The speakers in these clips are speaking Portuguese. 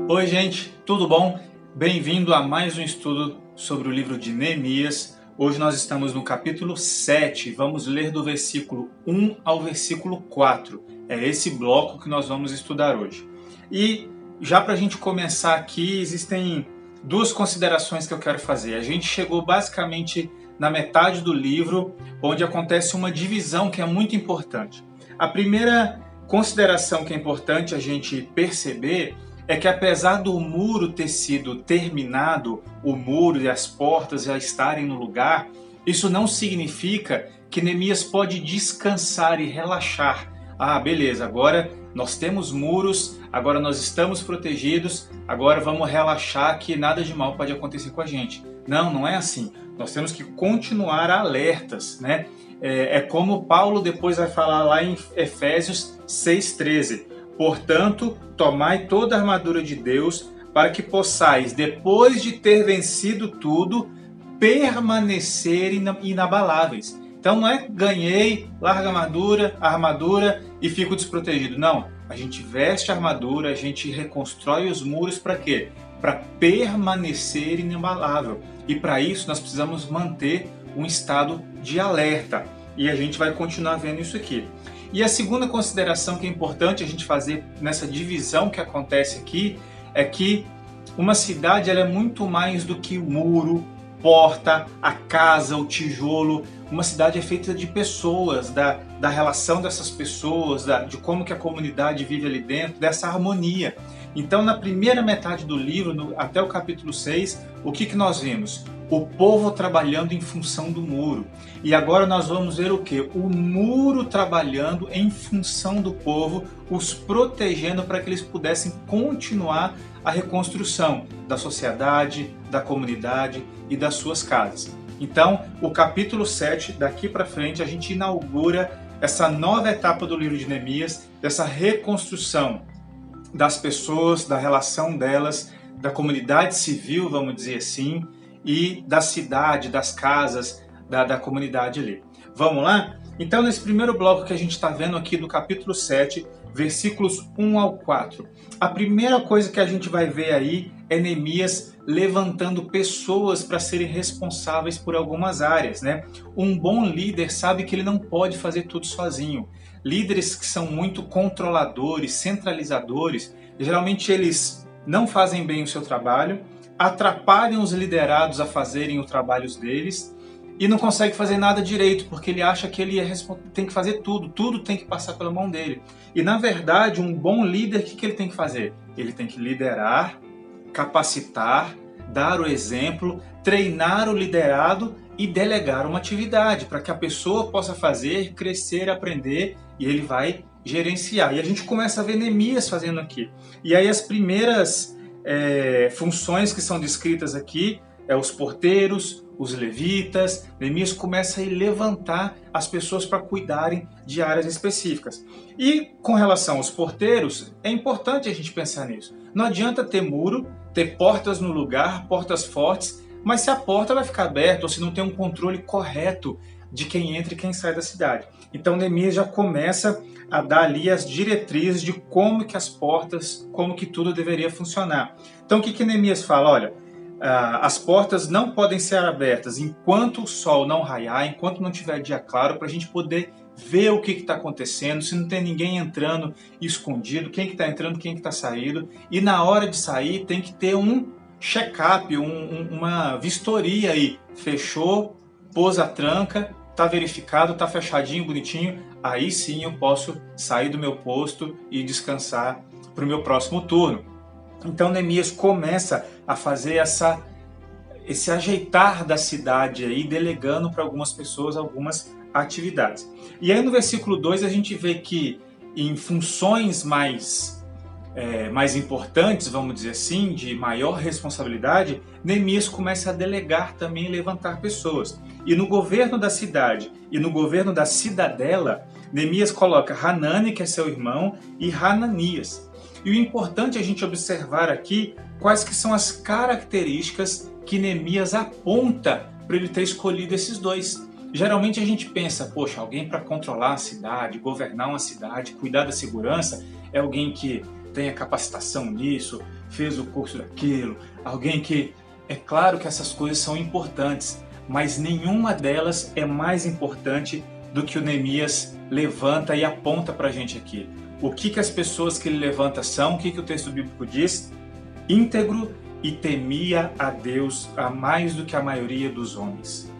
Oi gente, tudo bom? Bem-vindo a mais um estudo sobre o livro de Neemias. Hoje nós estamos no capítulo 7, vamos ler do versículo 1 ao versículo 4. É esse bloco que nós vamos estudar hoje. E já para a gente começar aqui, existem duas considerações que eu quero fazer. A gente chegou basicamente na metade do livro, onde acontece uma divisão que é muito importante. A primeira consideração que é importante a gente perceber é que apesar do muro ter sido terminado, o muro e as portas já estarem no lugar, isso não significa que Neemias pode descansar e relaxar. Ah, beleza, agora nós temos muros, agora nós estamos protegidos, agora vamos relaxar que nada de mal pode acontecer com a gente. Não, não é assim. Nós temos que continuar alertas, né? É como Paulo depois vai falar lá em Efésios 6,13. Portanto, tomai toda a armadura de Deus, para que possais, depois de ter vencido tudo, permanecer inabaláveis. Então não é ganhei, larga a armadura e fico desprotegido. Não, a gente veste a armadura, a gente reconstrói os muros para quê? Para permanecer inabalável. E para isso nós precisamos manter um estado de alerta. E a gente vai continuar vendo isso aqui. E a segunda consideração que é importante a gente fazer nessa divisão que acontece aqui é que uma cidade ela é muito mais do que o muro, porta, a casa, o tijolo. Uma cidade é feita de pessoas, da relação dessas pessoas, de como que a comunidade vive ali dentro, dessa harmonia. Então, na primeira metade do livro, até o capítulo 6, o que nós vimos? O povo trabalhando em função do muro. E agora nós vamos ver o quê? O muro trabalhando em função do povo, os protegendo para que eles pudessem continuar a reconstrução da sociedade, da comunidade e das suas casas. Então, o capítulo 7, daqui para frente, a gente inaugura essa nova etapa do livro de Neemias, dessa reconstrução das pessoas, da relação delas, da comunidade civil, vamos dizer assim, e da cidade, das casas, da comunidade ali. Vamos lá? Então, nesse primeiro bloco que a gente está vendo aqui do capítulo 7, versículos 1 ao 4, a primeira coisa que a gente vai ver aí é Neemias levantando pessoas para serem responsáveis por algumas áreas, né? Um bom líder sabe que ele não pode fazer tudo sozinho. Líderes que são muito controladores, centralizadores, geralmente eles não fazem bem o seu trabalho, atrapalham os liderados a fazerem os trabalhos deles e não consegue fazer nada direito, porque ele acha que ele tem que fazer tudo tem que passar pela mão dele. E na verdade, um bom líder, o que ele tem que fazer? Ele tem que liderar, capacitar, dar o exemplo, treinar o liderado e delegar uma atividade para que a pessoa possa fazer, crescer, aprender e ele vai gerenciar. E a gente começa a ver Neemias fazendo aqui. E aí as primeiras funções que são descritas aqui os porteiros, os levitas. Neemias começa a levantar as pessoas para cuidarem de áreas específicas. E com relação aos porteiros, é importante a gente pensar nisso. Não adianta ter muro, ter portas no lugar, portas fortes, mas se a porta vai ficar aberta ou se não tem um controle correto de quem entra e quem sai da cidade. Então Neemias já começa a dar ali as diretrizes de como que as portas, como que tudo deveria funcionar. Então o que Neemias fala? Olha, as portas não podem ser abertas enquanto o sol não raiar, enquanto não tiver dia claro, para a gente poder ver o que está acontecendo, se não tem ninguém entrando escondido, quem que está entrando, quem que está saindo. E na hora de sair tem que ter um check-up, uma vistoria aí. Fechou, pôs a tranca, está verificado, está fechadinho, bonitinho. Aí sim eu posso sair do meu posto e descansar para o meu próximo turno. Então Neemias começa a fazer esse ajeitar da cidade aí, delegando para algumas pessoas algumas atividades. E aí no versículo 2 a gente vê que em funções mais importantes, vamos dizer assim, de maior responsabilidade, Neemias começa a delegar também e levantar pessoas. E no governo da cidade e no governo da cidadela, Neemias coloca Hanani, que é seu irmão, e Hananias. E o importante é a gente observar aqui quais que são as características que Neemias aponta para ele ter escolhido esses dois. Geralmente a gente pensa, poxa, alguém para controlar a cidade, governar uma cidade, cuidar da segurança, é alguém que tenha capacitação nisso, fez o curso daquilo, alguém que... É claro que essas coisas são importantes, mas nenhuma delas é mais importante do que o Neemias levanta e aponta para a gente aqui. O que as pessoas que ele levanta são? O que o texto bíblico diz? Íntegro e temia a Deus a mais do que a maioria dos homens.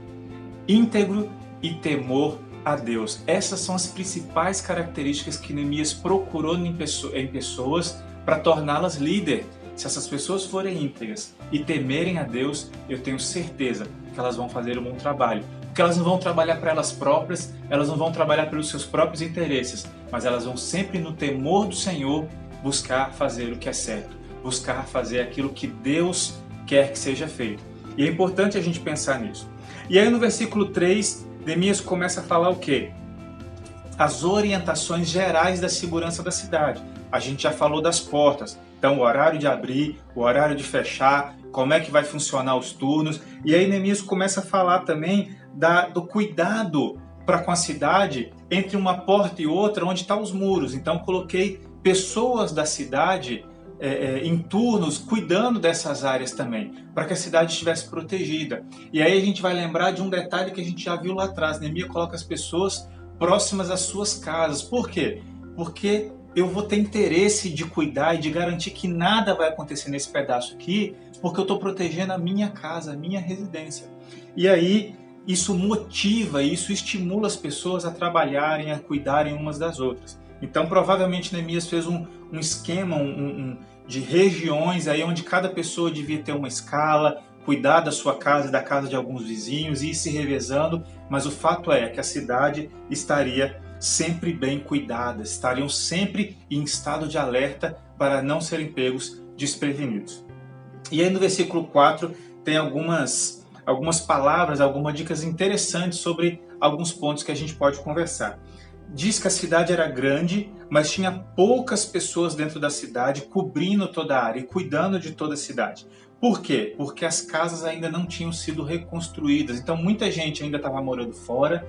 Íntegro e temor a Deus. Essas são as principais características que Neemias procurou em pessoas para torná-las líder. Se essas pessoas forem íntegras e temerem a Deus, eu tenho certeza que elas vão fazer um bom trabalho. Porque elas não vão trabalhar para elas próprias, elas não vão trabalhar pelos seus próprios interesses, mas elas vão sempre no temor do Senhor buscar fazer o que é certo, buscar fazer aquilo que Deus quer que seja feito. E é importante a gente pensar nisso. E aí no versículo 3, Neemias começa a falar o quê? As orientações gerais da segurança da cidade. A gente já falou das portas. Então, o horário de abrir, o horário de fechar, como é que vai funcionar os turnos. E aí Neemias começa a falar também do cuidado para com a cidade entre uma porta e outra, onde estão os muros. Então, coloquei pessoas da cidade em turnos cuidando dessas áreas também, para que a cidade estivesse protegida. E aí a gente vai lembrar de um detalhe que a gente já viu lá atrás. Neemias coloca as pessoas próximas às suas casas. Por quê? Porque eu vou ter interesse de cuidar e de garantir que nada vai acontecer nesse pedaço aqui, porque eu estou protegendo a minha casa, a minha residência. E aí isso motiva, isso estimula as pessoas a trabalharem, a cuidarem umas das outras. Então provavelmente Neemias fez um esquema de regiões aí onde cada pessoa devia ter uma escala, cuidar da sua casa e da casa de alguns vizinhos e ir se revezando, mas o fato é que a cidade estaria sempre bem cuidadas, estariam sempre em estado de alerta para não serem pegos desprevenidos. E aí no versículo 4 tem algumas palavras, algumas dicas interessantes sobre alguns pontos que a gente pode conversar. Diz que a cidade era grande, mas tinha poucas pessoas dentro da cidade cobrindo toda a área e cuidando de toda a cidade. Por quê? Porque as casas ainda não tinham sido reconstruídas, então muita gente ainda estava morando fora.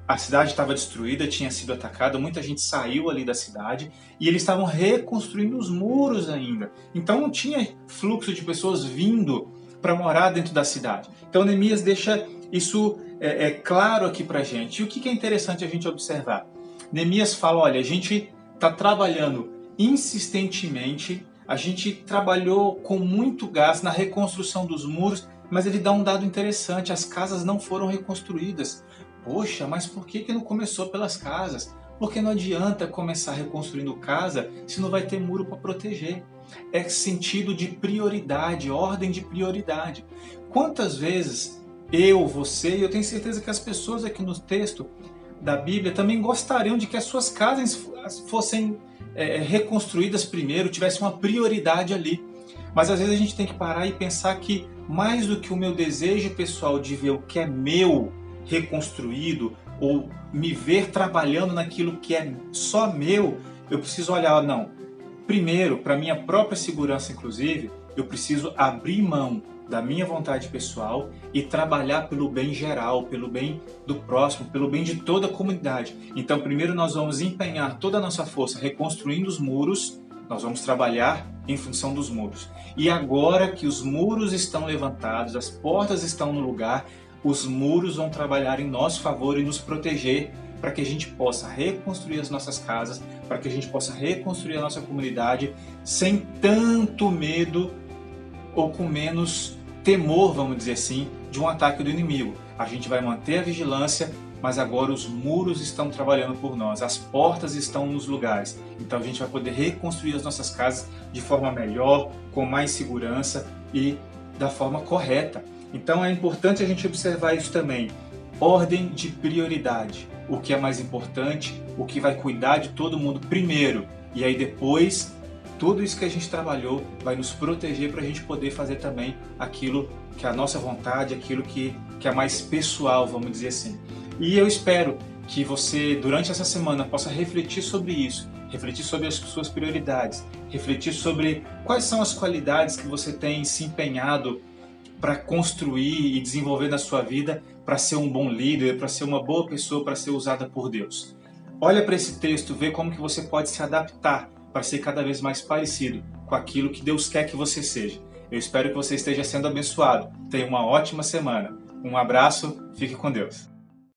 A cidade estava destruída, tinha sido atacada, muita gente saiu ali da cidade e eles estavam reconstruindo os muros ainda. Então não tinha fluxo de pessoas vindo para morar dentro da cidade. Então Neemias deixa isso claro aqui para a gente. E o que é interessante a gente observar? Neemias fala, olha, a gente está trabalhando insistentemente, a gente trabalhou com muito gás na reconstrução dos muros, mas ele dá um dado interessante, as casas não foram reconstruídas. Poxa, mas por que não começou pelas casas? Porque não adianta começar reconstruindo casa se não vai ter muro para proteger. É sentido de prioridade, ordem de prioridade. Quantas vezes você, e eu tenho certeza que as pessoas aqui no texto da Bíblia também gostariam de que as suas casas fossem reconstruídas primeiro, tivesse uma prioridade ali. Mas às vezes a gente tem que parar e pensar que mais do que o meu desejo pessoal de ver o que é meu reconstruído ou me ver trabalhando naquilo que é só meu, eu preciso olhar, não, primeiro, para minha própria segurança inclusive, eu preciso abrir mão da minha vontade pessoal e trabalhar pelo bem geral, pelo bem do próximo, pelo bem de toda a comunidade. Então primeiro nós vamos empenhar toda a nossa força reconstruindo os muros, nós vamos trabalhar em função dos muros. E agora que os muros estão levantados, as portas estão no lugar, os muros vão trabalhar em nosso favor e nos proteger para que a gente possa reconstruir as nossas casas, para que a gente possa reconstruir a nossa comunidade sem tanto medo ou com menos temor, vamos dizer assim, de um ataque do inimigo. A gente vai manter a vigilância, mas agora os muros estão trabalhando por nós, as portas estão nos lugares. Então a gente vai poder reconstruir as nossas casas de forma melhor, com mais segurança e da forma correta. Então é importante a gente observar isso também. Ordem de prioridade. O que é mais importante, o que vai cuidar de todo mundo primeiro. E aí depois, tudo isso que a gente trabalhou vai nos proteger para a gente poder fazer também aquilo que é a nossa vontade, aquilo que é mais pessoal, vamos dizer assim. E eu espero que você, durante essa semana, possa refletir sobre isso, refletir sobre as suas prioridades, refletir sobre quais são as qualidades que você tem se empenhado para construir e desenvolver na sua vida, para ser um bom líder, para ser uma boa pessoa, para ser usada por Deus. Olha para esse texto, vê como que você pode se adaptar para ser cada vez mais parecido com com aquilo que Deus quer que você seja. Eu espero que você esteja sendo abençoado. Tenha uma ótima semana. Um abraço, fique com Deus.